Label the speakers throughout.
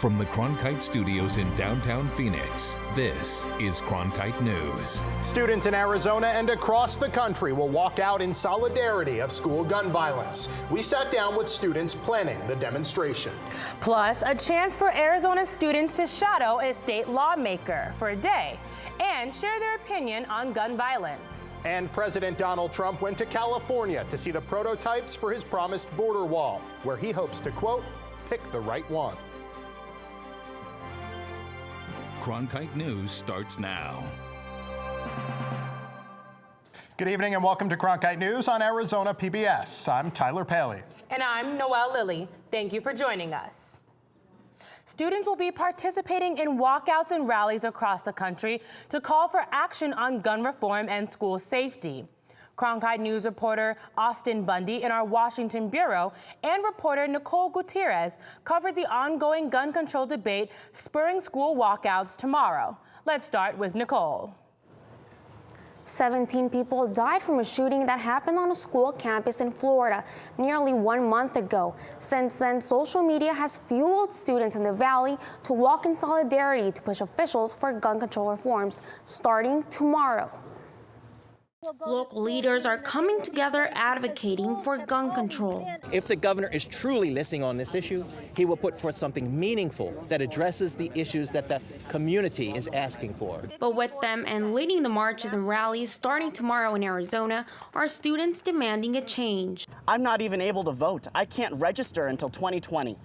Speaker 1: From the Cronkite studios in downtown Phoenix, this is Cronkite News.
Speaker 2: Students in Arizona and across the country will walk out in solidarity of school gun violence. We sat down with students planning the demonstration.
Speaker 3: Plus, a chance for Arizona students to shadow a state lawmaker for a day and share their opinion on gun violence.
Speaker 2: And President Donald Trump went to California to see the prototypes for his promised border wall, where he hopes to, quote, pick the right one.
Speaker 1: Cronkite News starts now.
Speaker 2: Good evening and welcome to Cronkite News on Arizona PBS. I'm Tyler Paley.
Speaker 3: And I'm Noelle Lilly. Thank you for joining us. Students will be participating in walkouts and rallies across the country to call for action on gun reform and school safety. Cronkite News reporter Austin Bundy in our Washington bureau and reporter Nicole Gutierrez covered the ongoing gun control debate spurring school walkouts tomorrow. Let's start with Nicole.
Speaker 4: 17 people died from a shooting that happened on a school campus in Florida nearly 1 month ago. Since then, social media has fueled students in the Valley to walk in solidarity to push officials for gun control reforms starting tomorrow. Local leaders are coming together advocating for gun control.
Speaker 5: If the governor is truly listening on this issue, he will put forth something meaningful that addresses the issues that the community is asking for.
Speaker 4: But with them and leading the marches and rallies starting tomorrow in Arizona are students demanding a change.
Speaker 6: I'm not even able to vote. I can't register until 2020.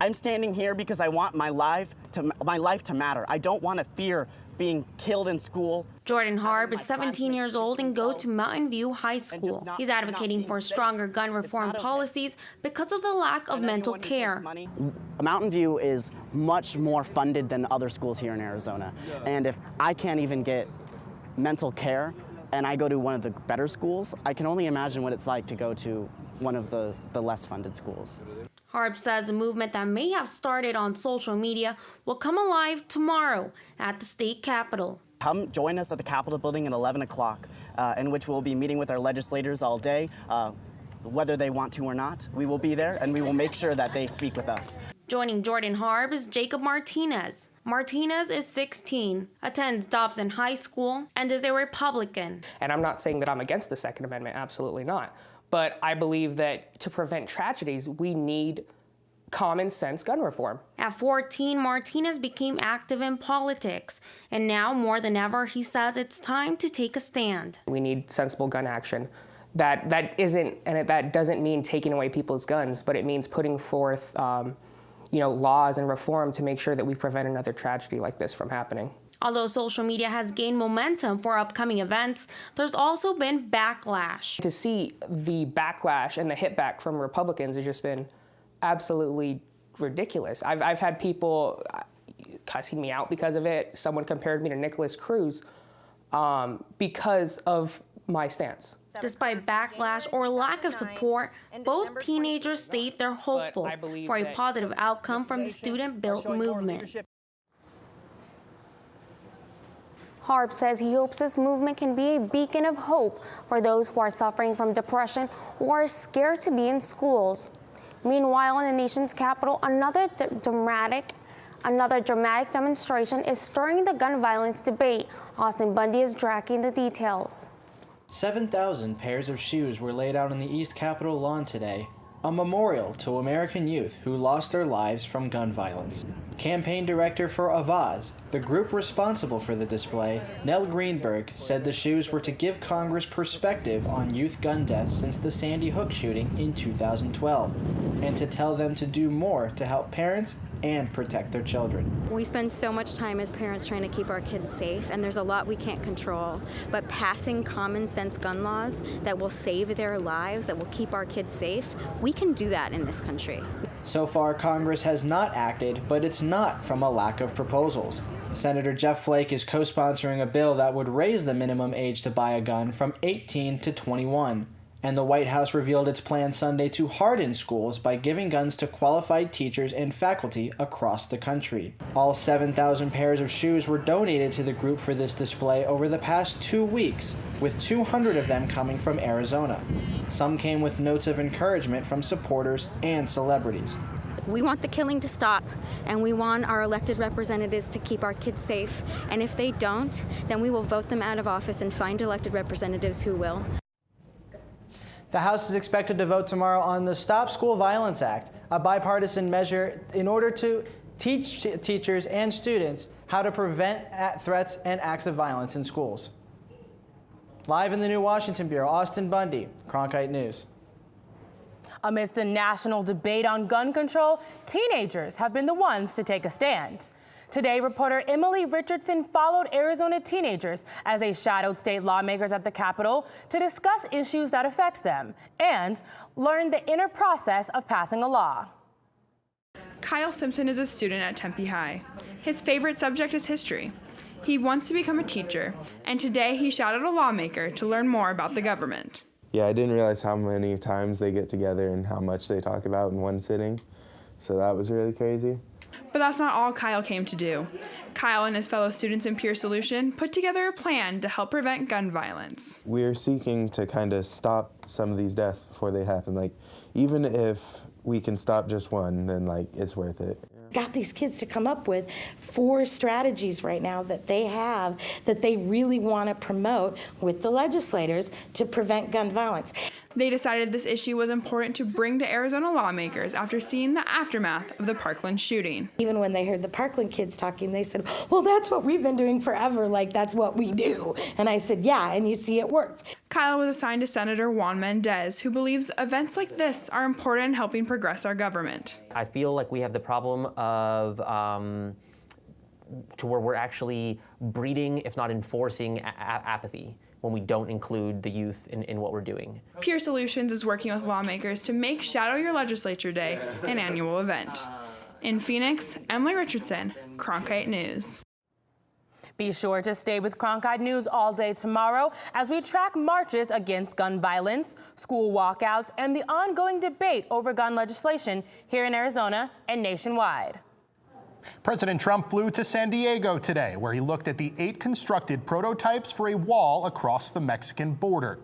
Speaker 6: I'm standing here because I want my life to matter. I don't want to fear being killed in school.
Speaker 4: Jordan Harb is 17 years old and goes to Mountain View High School. He's advocating for stronger gun reform policies because of the lack of mental care.
Speaker 6: Mountain View is much more funded than other schools here in Arizona. And if I can't even get mental care and I go to one of the better schools, I can only imagine what it's like to go to one of the less funded schools.
Speaker 4: Harb says the movement that may have started on social media will come alive tomorrow at the state capitol.
Speaker 6: Come join us at the Capitol building at 11 o'clock, in which we'll be meeting with our legislators all day, whether they want to or not. We will be there and we will make sure that they speak with us.
Speaker 4: Joining Jordan Harb is Jacob Martinez. Martinez is 16, attends Dobson High School, and is a Republican.
Speaker 7: And I'm not saying that I'm against the Second Amendment, absolutely not. But I believe that to prevent tragedies, we need common sense gun reform.
Speaker 4: At 14, Martinez became active in politics, and now more than ever, he says it's time to take a stand.
Speaker 7: We need sensible gun action. That doesn't mean taking away people's guns, but it means putting forth, laws and reform to make sure that we prevent another tragedy like this from happening.
Speaker 4: Although social media has gained momentum for upcoming events, there's also been backlash.
Speaker 7: To see the backlash and the hit back from Republicans has just been absolutely ridiculous. I've had people cussing me out because of it. Someone compared me to Nicholas Cruz because of my stance.
Speaker 4: Despite backlash or lack of support, both teenagers state they're hopeful for a positive outcome from the student-built movement. Harb says he hopes this movement can be a beacon of hope for those who are suffering from depression or are scared to be in schools. Meanwhile, in the nation's capital, another dramatic demonstration is stirring the gun violence debate. Austin Bundy is tracking the details.
Speaker 8: 7,000 pairs of shoes were laid out on the East Capitol lawn today, a memorial to American youth who lost their lives from gun violence. Campaign director for Avaz, the group responsible for the display, Nell Greenberg, said the shoes were to give Congress perspective on youth gun deaths since the Sandy Hook shooting in 2012, and to tell them to do more to help parents and protect their children.
Speaker 9: We spend so much time as parents trying to keep our kids safe, and there's a lot we can't control, but passing common sense gun laws that will save their lives, that will keep our kids safe, we can do that in this country.
Speaker 8: So far, Congress has not acted, but it's not from a lack of proposals. Senator Jeff Flake is co-sponsoring a bill that would raise the minimum age to buy a gun from 18 to 21. And the White House revealed its plan Sunday to harden schools by giving guns to qualified teachers and faculty across the country. All 7,000 pairs of shoes were donated to the group for this display over the past 2 weeks, with 200 of them coming from Arizona. Some came with notes of encouragement from supporters and celebrities.
Speaker 9: We want the killing to stop, and we want our elected representatives to keep our kids safe. And if they don't, then we will vote them out of office and find elected representatives who will.
Speaker 8: The House is expected to vote tomorrow on the Stop School Violence Act, a bipartisan measure in order to teach teachers and students how to prevent threats and acts of violence in schools. Live in the New Washington Bureau, Austin Bundy, Cronkite News.
Speaker 3: Amidst a national debate on gun control, teenagers have been the ones to take a stand. Today, reporter Emily Richardson followed Arizona teenagers as they shadowed state lawmakers at the Capitol to discuss issues that affect them and learn the inner process of passing a law.
Speaker 10: Kyle Simpson is a student at Tempe High. His favorite subject is history. He wants to become a teacher, and today he shadowed a lawmaker to learn more about the government.
Speaker 11: Yeah, I didn't realize how many times they get together and how much they talk about in one sitting, so that was really crazy.
Speaker 10: But that's not all Kyle came to do. Kyle and his fellow students in Peer Solution put together a plan to help prevent gun violence.
Speaker 11: We're seeking to kind of stop some of these deaths before they happen. Like, even if we can stop just one, then like it's worth it.
Speaker 12: Got these kids to come up with 4 strategies right now that they have that they really want to promote with the legislators to prevent gun violence.
Speaker 10: They decided this issue was important to bring to Arizona lawmakers after seeing the aftermath of the Parkland shooting.
Speaker 12: Even when they heard the Parkland kids talking, they said, well, that's what we've been doing forever, like that's what we do. And I said, yeah, and you see it works.
Speaker 10: Kyle was assigned to Senator Juan Mendez, who believes events like this are important in helping progress our government.
Speaker 13: I feel like we have the problem of to where we're actually breeding, if not enforcing, apathy when we don't include the youth in what we're doing.
Speaker 10: Peer Solutions is working with lawmakers to make Shadow Your Legislature Day an annual event. In Phoenix, Emily Richardson, Cronkite News.
Speaker 3: Be sure to stay with Cronkite News all day tomorrow as we track marches against gun violence, school walkouts, and the ongoing debate over gun legislation here in Arizona and nationwide.
Speaker 2: President Trump flew to San Diego today, where he looked at the 8 constructed prototypes for a wall across the Mexican border.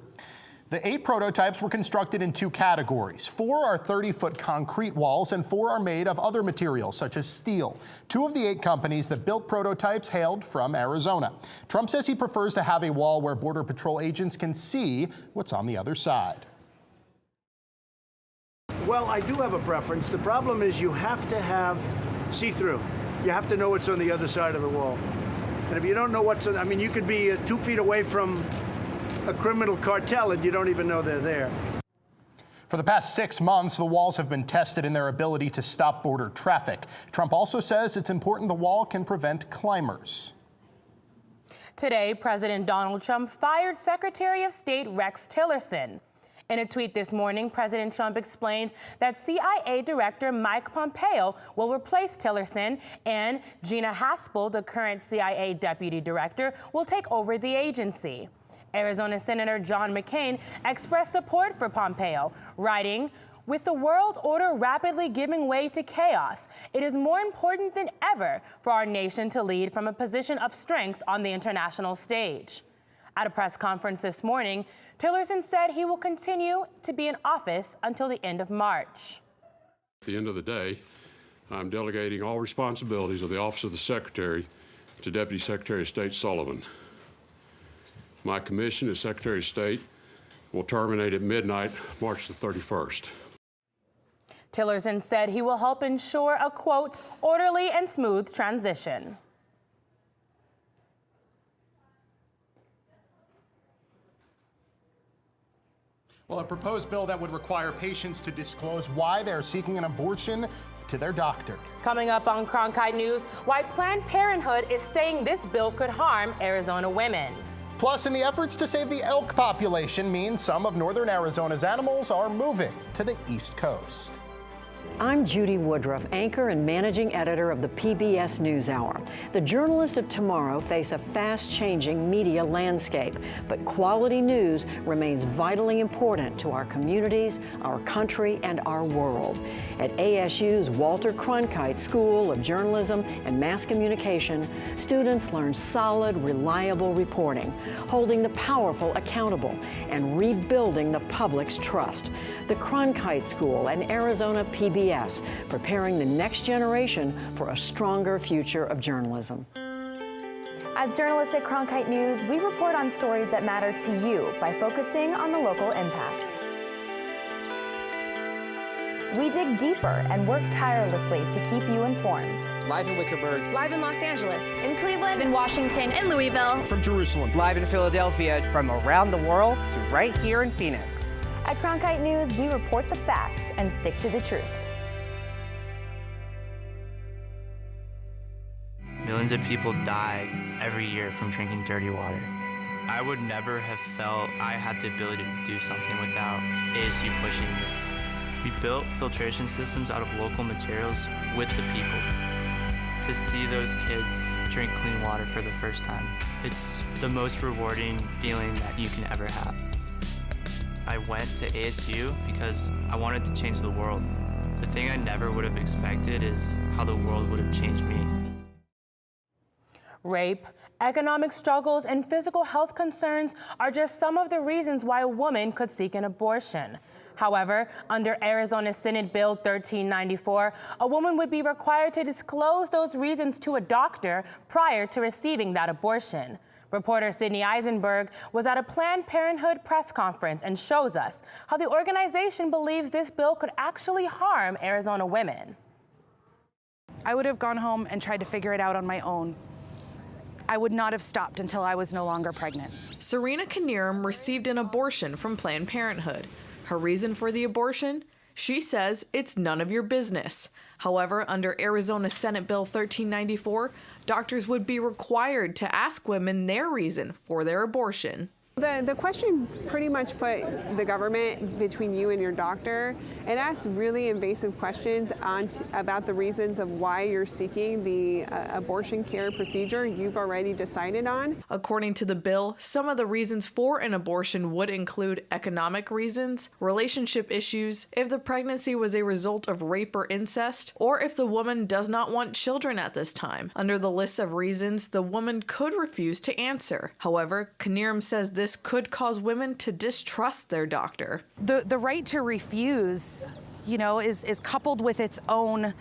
Speaker 2: The 8 prototypes were constructed in 2 categories. 4 are 30-foot concrete walls, and 4 are made of other materials, such as steel. 2 of the 8 companies that built prototypes hailed from Arizona. Trump says he prefers to have a wall where Border Patrol agents can see what's on the other side.
Speaker 14: Well, I do have a preference. The problem is you have to have see-through. You have to know what's on the other side of the wall. And if you don't know what's on, I mean, you could be 2 feet away from a criminal cartel and you don't even know they're there.
Speaker 2: For the past 6 months, the walls have been tested in their ability to stop border traffic. Trump also says it's important the wall can prevent climbers.
Speaker 3: Today, President Donald Trump fired Secretary of State Rex Tillerson. In a tweet this morning, President Trump explains that CIA Director Mike Pompeo will replace Tillerson, and Gina Haspel, the current CIA Deputy Director, will take over the agency. Arizona Senator John McCain expressed support for Pompeo, writing, "With the world order rapidly giving way to chaos, it is more important than ever for our nation to lead from a position of strength on the international stage." At a press conference this morning, Tillerson said he will continue to be in office until the end of March.
Speaker 15: At the end of the day, I'm delegating all responsibilities of the Office of the Secretary to Deputy Secretary of State Sullivan. My commission as Secretary of State will terminate at midnight, March the 31st.
Speaker 3: Tillerson said he will help ensure a, quote, orderly and smooth transition.
Speaker 2: Well, a proposed bill that would require patients to disclose why they're seeking an abortion to their doctor.
Speaker 3: Coming up on Cronkite News, why Planned Parenthood is saying this bill could harm Arizona women.
Speaker 2: Plus, in the efforts to save the elk population means some of northern Arizona's animals are moving to the East Coast.
Speaker 16: I'm Judy Woodruff, anchor and managing editor of the PBS NewsHour. The journalists of tomorrow face a fast-changing media landscape, but quality news remains vitally important to our communities, our country, and our world. At ASU's Walter Cronkite School of Journalism and Mass Communication, students learn solid, reliable reporting, holding the powerful accountable, and rebuilding the public's trust. The Cronkite School and Arizona PBS PBS, preparing the next generation for a stronger future of journalism.
Speaker 17: As journalists at Cronkite News, we report on stories that matter to you by focusing on the local impact. We dig deeper and work tirelessly to keep you informed.
Speaker 18: Live in Wickerburg.
Speaker 17: Live in Los Angeles.
Speaker 19: In Cleveland. In Washington. In Louisville.
Speaker 2: From Jerusalem.
Speaker 18: Live in Philadelphia.
Speaker 20: From around the world to right here in Phoenix.
Speaker 17: At Cronkite News, we report the facts and stick to the truth.
Speaker 21: Millions of people die every year from drinking dirty water. I would never have felt I had the ability to do something without ASU pushing me. We built filtration systems out of local materials with the people. To see those kids drink clean water for the first time, it's the most rewarding feeling that you can ever have. I went to ASU because I wanted to change the world. The thing I never would have expected is how the world would have changed me.
Speaker 3: Rape, economic struggles, and physical health concerns are just some of the reasons why a woman could seek an abortion. However, under Arizona Senate Bill 1394, a woman would be required to disclose those reasons to a doctor prior to receiving that abortion. Reporter Sydney Eisenberg was at a Planned Parenthood press conference and shows us how the organization believes this bill could actually harm Arizona women.
Speaker 22: I would have gone home and tried to figure it out on my own. I would not have stopped until I was no longer pregnant.
Speaker 23: Serena Knierim received an abortion from Planned Parenthood. Her reason for the abortion? She says it's none of your business. However, under Arizona Senate Bill 1394, doctors would be required to ask women their reason for their abortion.
Speaker 24: The questions pretty much put the government between you and your doctor and ask really invasive questions about the reasons of why you're seeking the abortion care procedure you've already decided on.
Speaker 23: According to the bill, some of the reasons for an abortion would include economic reasons, relationship issues, if the pregnancy was a result of rape or incest, or if the woman does not want children at this time. Under the list of reasons, the woman could refuse to answer. However, Knierim says this could cause women to distrust their doctor.
Speaker 22: The right to refuse, is coupled with its own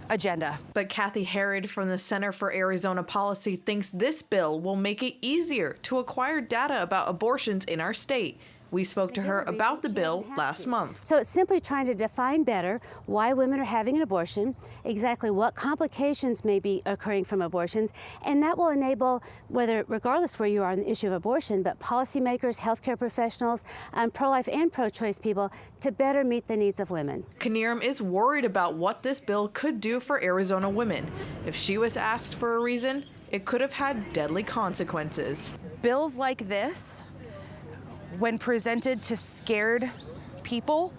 Speaker 22: agenda.
Speaker 23: But Kathy Herod from the Center for Arizona Policy thinks this bill will make it easier to acquire data about abortions in our state. We spoke to her about the bill last month.
Speaker 25: So it's simply trying to define better why women are having an abortion, exactly what complications may be occurring from abortions, and that will enable, regardless where you are on the issue of abortion, but policymakers, healthcare professionals, pro-life and pro-choice people to better meet the needs of women.
Speaker 23: Knierim is worried about what this bill could do for Arizona women. If she was asked for a reason, it could have had deadly consequences.
Speaker 22: Bills like this, when presented to scared people,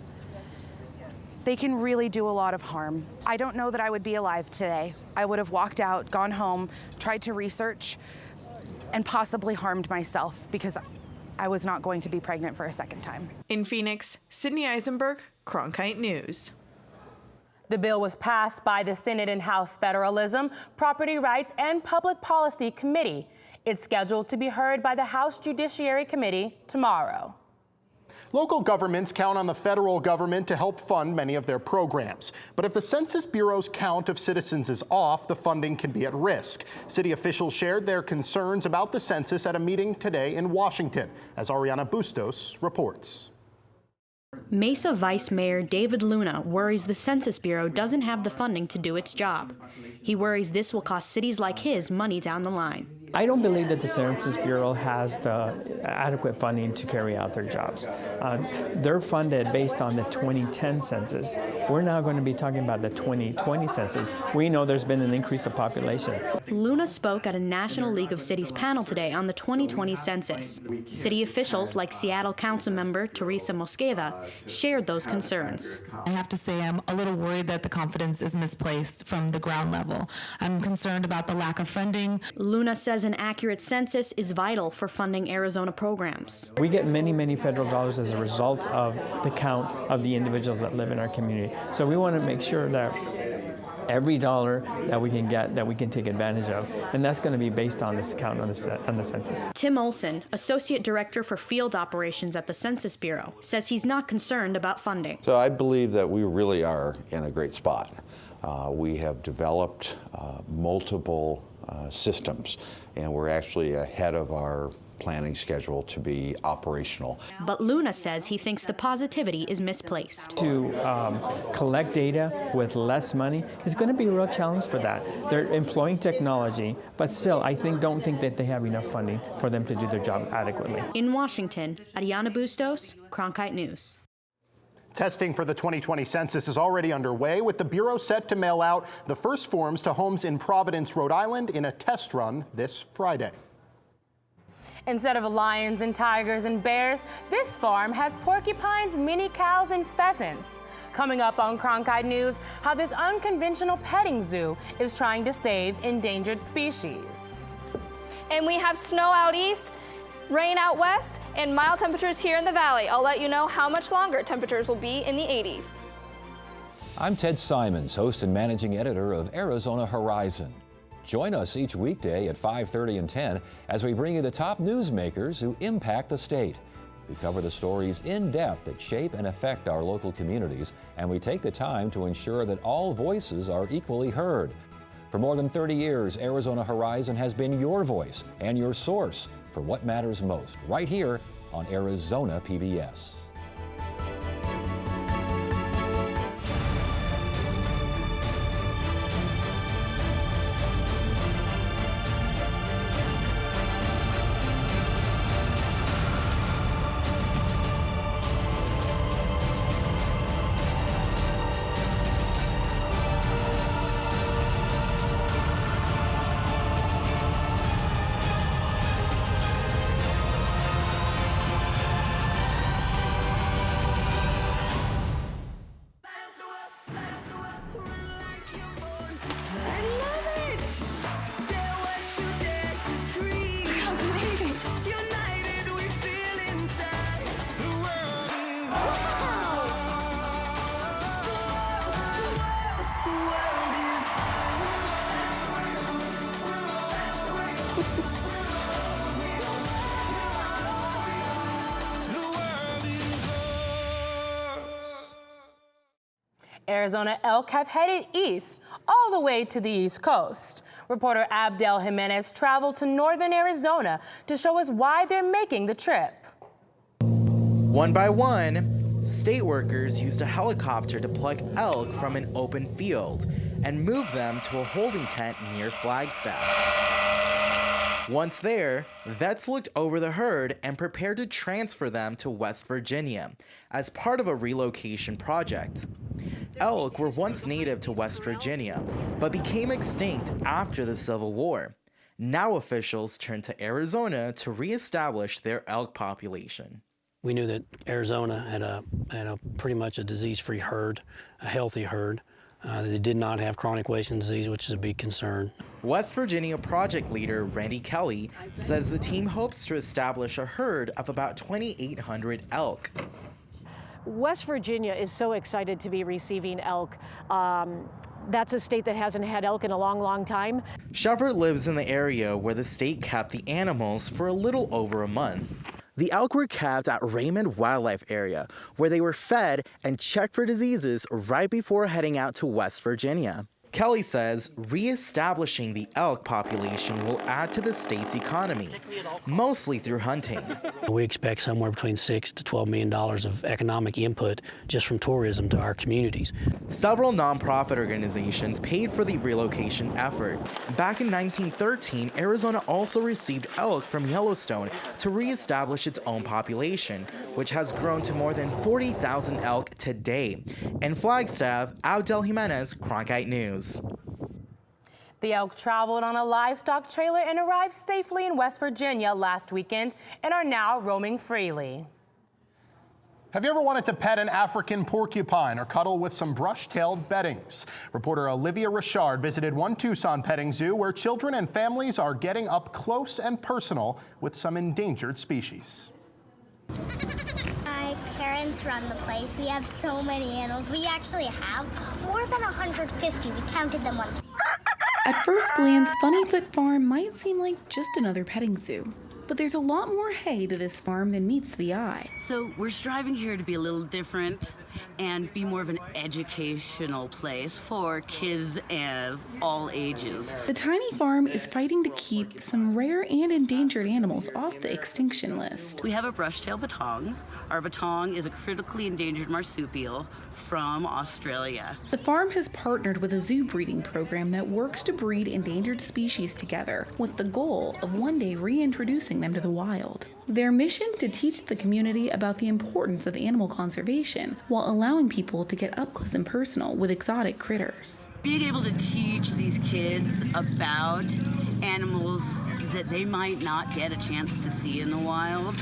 Speaker 22: they can really do a lot of harm. I don't know that I would be alive today. I would have walked out, gone home, tried to research, and possibly harmed myself because I was not going to be pregnant for a second time.
Speaker 23: In Phoenix, Sydney Eisenberg, Cronkite News.
Speaker 3: The bill was passed by the Senate and House Federalism, Property Rights, and Public Policy Committee. It's scheduled to be heard by the House Judiciary Committee tomorrow.
Speaker 2: Local governments count on the federal government to help fund many of their programs. But if the Census Bureau's count of citizens is off, the funding can be at risk. City officials shared their concerns about the census at a meeting today in Washington, as Ariana Bustos reports.
Speaker 26: Mesa Vice Mayor David Luna worries the Census Bureau doesn't have the funding to do its job. He worries this will cost cities like his money down the line.
Speaker 27: I don't believe that the Census Bureau has the adequate funding to carry out their jobs. They're funded based on the 2010 census. We're now going to be talking about the 2020 census. We know there's been an increase of population.
Speaker 26: Luna spoke at a National League of Cities panel today on the 2020 census. City officials like Seattle Council member Teresa Mosqueda shared those concerns.
Speaker 28: I have to say I'm a little worried that the confidence is misplaced from the ground level. I'm concerned about the lack of funding.
Speaker 26: Luna says an accurate census is vital for funding Arizona programs.
Speaker 27: We get many, many federal dollars as a result of the count of the individuals that live in our community. So we want to make sure that every dollar that we can get, that we can take advantage of. And that's going to be based on this count on the census.
Speaker 26: Tim Olson, Associate Director for Field Operations at the Census Bureau, says he's not concerned about funding.
Speaker 1: So I believe that we really are in a great spot. We have developed multiple systems, and we're actually ahead of our planning schedule to be operational.
Speaker 26: But Luna says he thinks the positivity is misplaced.
Speaker 27: To collect data with less money is going to be a real challenge for that. They're employing technology, but still, don't think that they have enough funding for them to do their job adequately.
Speaker 26: In Washington, Ariana Bustos, Cronkite News.
Speaker 2: Testing for the 2020 census is already underway, with the Bureau set to mail out the first forms to homes in Providence, Rhode Island in a test run this Friday.
Speaker 3: Instead of lions and tigers and bears, this farm has porcupines, mini cows, and pheasants. Coming up on Cronkite News, how this unconventional petting zoo is trying to save endangered species.
Speaker 19: And we have snow out east, rain out west, and mild temperatures here in the valley. I'll let you know how much longer temperatures will be in the 80s.
Speaker 4: I'm Ted Simons, host and managing editor of Arizona Horizon. Join us each weekday at 5:30 and 10 as we bring you the top newsmakers who impact the state. We cover the stories in depth that shape and affect our local communities, and we take the time to ensure that all voices are equally heard. For more than 30 years, Arizona Horizon has been your voice and your source for what matters most, right here on Arizona PBS.
Speaker 3: Arizona elk have headed east, all the way to the East Coast. Reporter Abdel Jimenez traveled to northern Arizona to show us why they're making the trip.
Speaker 5: One by one, state workers used a helicopter to pluck elk from an open field and move them to a holding tent near Flagstaff. Once there, vets looked over the herd and prepared to transfer them to West Virginia as part of a relocation project. Elk were once native to West Virginia, but became extinct after the Civil War. Now officials turned to Arizona to reestablish their elk population.
Speaker 6: We knew that Arizona had a pretty much a disease-free herd, a healthy herd. They did not have chronic wasting disease, which is a big concern.
Speaker 5: West Virginia project leader Randy Kelly says the team hopes to establish a herd of about 2,800 elk.
Speaker 7: West Virginia is so excited to be receiving elk. That's a state that hasn't had elk in a long, long time.
Speaker 5: Shepard lives in the area where the state kept the animals for a little over a month. The elk were kept at Raymond Wildlife Area, where they were fed and checked for diseases right before heading out to West Virginia. Kelly says reestablishing the elk population will add to the state's economy, mostly through hunting.
Speaker 6: We expect somewhere between $6 to $12 million of economic input just from tourism to our communities.
Speaker 5: Several nonprofit organizations paid for the relocation effort. Back in 1913, Arizona also received elk from Yellowstone to reestablish its own population, which has grown to more than 40,000 elk today. In Flagstaff, Abdel Jimenez, Cronkite News.
Speaker 3: The elk traveled on a livestock trailer and arrived safely in West Virginia last weekend and are now roaming freely.
Speaker 2: Have you ever wanted to pet an African porcupine or cuddle with some brush-tailed beddings? Reporter Olivia Richard visited one Tucson petting zoo where children and families are getting up close and personal with some endangered species.
Speaker 8: Hi. My parents run the place. We have so many animals. We actually have more than 150. We counted them once.
Speaker 9: At first glance, Funnyfoot Farm might seem like just another petting zoo. But there's a lot more hay to this farm than meets the eye.
Speaker 10: So we're striving here to be a little different and be more of an educational place for kids of all ages.
Speaker 9: The tiny farm is fighting to keep some rare and endangered animals off the extinction list.
Speaker 10: We have a brush-tailed batong. Our batong is a critically endangered marsupial from Australia.
Speaker 9: The farm has partnered with a zoo breeding program that works to breed endangered species together with the goal of one day reintroducing them to the wild. Their mission to teach the community about the importance of animal conservation while allowing people to get up close and personal with exotic critters.
Speaker 10: Being able to teach these kids about animals that they might not get a chance to see in the wild,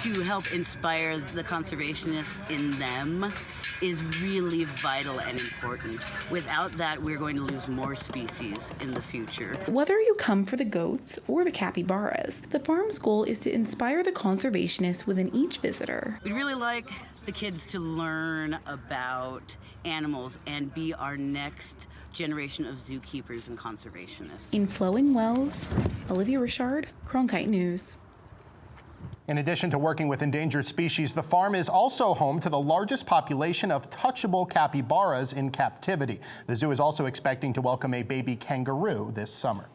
Speaker 10: to help inspire the conservationists in them, is really vital and important. Without that, we're going to lose more species in the future.
Speaker 9: Whether you come for the goats or the capybaras, the farm's goal is to inspire the conservationists within each visitor.
Speaker 10: We'd really like the kids to learn about animals and be our next generation of zookeepers and conservationists.
Speaker 9: In Flowing Wells, Olivia Richard, Cronkite News.
Speaker 2: In addition to working with endangered species, the farm is also home to the largest population of touchable capybaras in captivity. The zoo is also expecting to welcome a baby kangaroo this summer.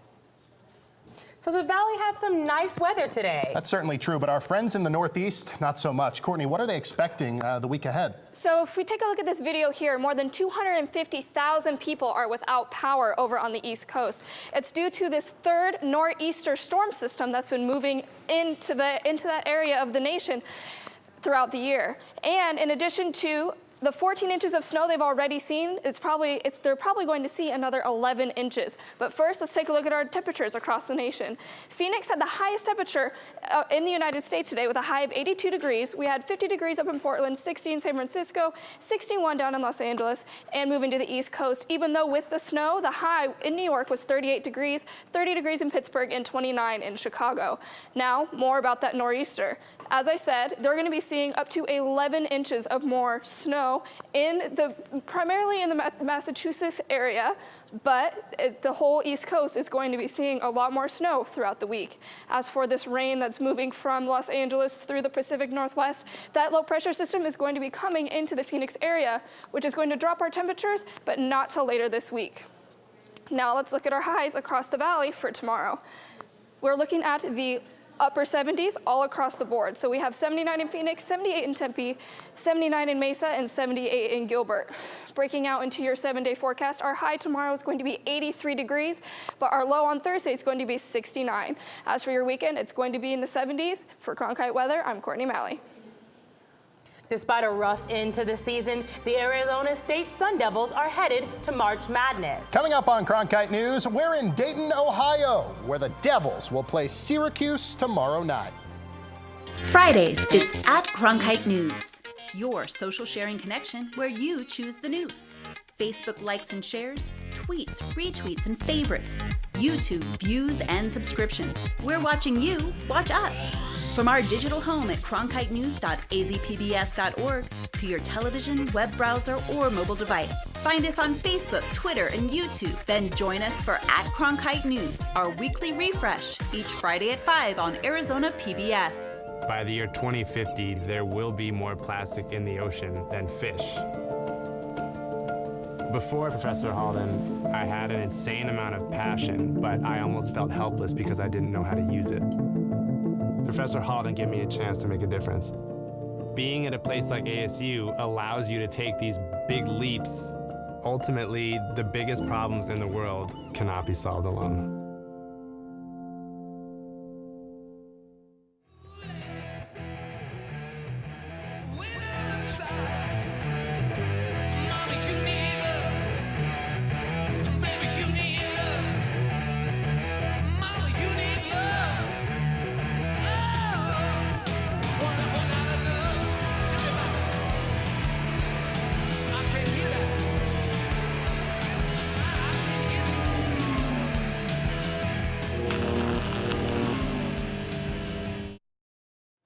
Speaker 3: So the valley had some nice weather today.
Speaker 2: That's certainly true, but our friends in the Northeast, not so much. Courtney, what are they expecting the week ahead?
Speaker 19: So if we take a look at this video here, more than 250,000 people are without power over on the East Coast. It's due to this third nor'easter storm system that's been moving into that area of the nation throughout the year. And in addition to the 14 inches of snow they've already seen, they're probably going to see another 11 inches. But first, let's take a look at our temperatures across the nation. Phoenix had the highest temperature in the United States today with a high of 82 degrees. We had 50 degrees up in Portland, 60 in San Francisco, 61 down in Los Angeles, and moving to the East Coast. Even though with the snow, the high in New York was 38 degrees, 30 degrees in Pittsburgh, and 29 in Chicago. Now, more about that nor'easter. As I said, they're going to be seeing up to 11 inches of more snow primarily in the Massachusetts area, but the whole East Coast is going to be seeing a lot more snow throughout the week. As for this rain that's moving from Los Angeles through the Pacific Northwest, that low pressure system is going to be coming into the Phoenix area, which is going to drop our temperatures, but not till later this week. Now let's look at our highs across the valley for tomorrow. We're looking at the upper 70s all across the board. So we have 79 in Phoenix, 78 in Tempe, 79 in Mesa, and 78 in Gilbert. Breaking out into your 7-day forecast, our high tomorrow is going to be 83 degrees, but our low on Thursday is going to be 69. As for your weekend, it's going to be in the 70s. For Cronkite Weather, I'm Courtney Malley.
Speaker 3: Despite a rough end to the season, the Arizona State Sun Devils are headed to March Madness.
Speaker 2: Coming up on Cronkite News, we're in Dayton, Ohio, where the Devils will play Syracuse tomorrow night.
Speaker 11: Fridays, it's at Cronkite News, your social sharing connection where you choose the news. Facebook likes and shares, tweets, retweets, and favorites. YouTube views and subscriptions. We're watching you watch us. From our digital home at cronkitenews.azpbs.org to your television, web browser, or mobile device. Find us on Facebook, Twitter, and YouTube. Then join us for At Cronkite News, our weekly refresh, each Friday at 5 on Arizona PBS.
Speaker 12: By the year 2050, there will be more plastic in the ocean than fish. Before Professor Halden, I had an insane amount of passion, but I almost felt helpless because I didn't know how to use it. Professor Halden gave me a chance to make a difference. Being at a place like ASU allows you to take these big leaps. Ultimately, the biggest problems in the world cannot be solved alone.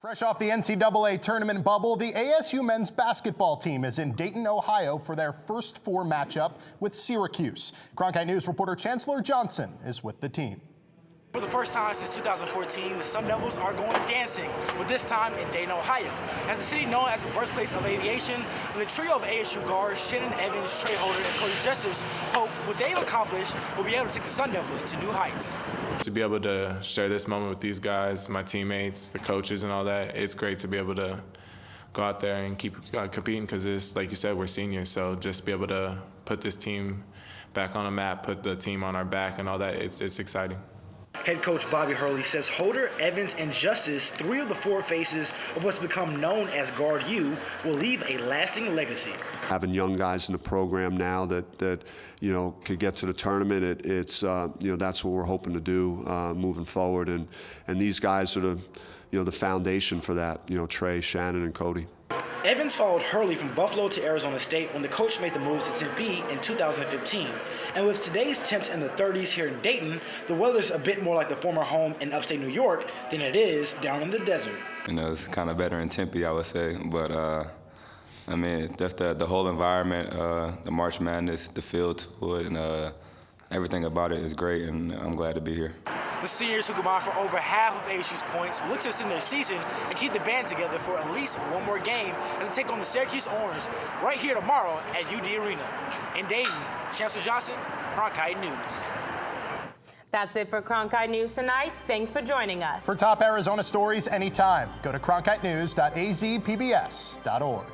Speaker 2: Fresh off the NCAA tournament bubble, the ASU men's basketball team is in Dayton, Ohio for their first 4 matchup with Syracuse. Cronkite News reporter Chancellor Johnson is with the team.
Speaker 13: For the first time since 2014, the Sun Devils are going dancing, but this time in Dayton, Ohio. As the city known as the birthplace of aviation, the trio of ASU guards, Shannon Evans, Trey Holder, and Cody Justice, hope what they've accomplished will be able to take the Sun Devils to new heights.
Speaker 14: To be able to share this moment with these guys, my teammates, the coaches and all that, it's great to be able to go out there and keep competing because it's, like you said, we're seniors, so just be able to put this team back on the map, put the team on our back and all that, it's exciting.
Speaker 13: Head coach Bobby Hurley says Holder, Evans, and Justice, 3 of the 4 faces of what's become known as Guard U, will leave a lasting legacy.
Speaker 15: Having young guys in the program now that you know could get to the tournament, it's you know that's what we're hoping to do moving forward, and these guys are the foundation for that. You know, Trey, Shannon, and Cody.
Speaker 13: Evans followed Hurley from Buffalo to Arizona State when the coach made the move to Tempe in 2015. And with today's temps in the 30s here in Dayton, the weather's a bit more like the former home in upstate New York than it is down in the desert.
Speaker 16: You know, it's kind of better in Tempe, I would say. But, I mean, just the whole environment, the March Madness, the feel to it, and everything about it is great, and I'm glad to be here.
Speaker 13: The seniors, who combined for over half of ASU's points, will look to extend their season and keep the band together for at least one more game as they take on the Syracuse Orange right here tomorrow at UD Arena. In Dayton, Chancellor Johnson, Cronkite News.
Speaker 3: That's it for Cronkite News tonight. Thanks for joining us.
Speaker 2: For top Arizona stories anytime, go to cronkitenews.azpbs.org.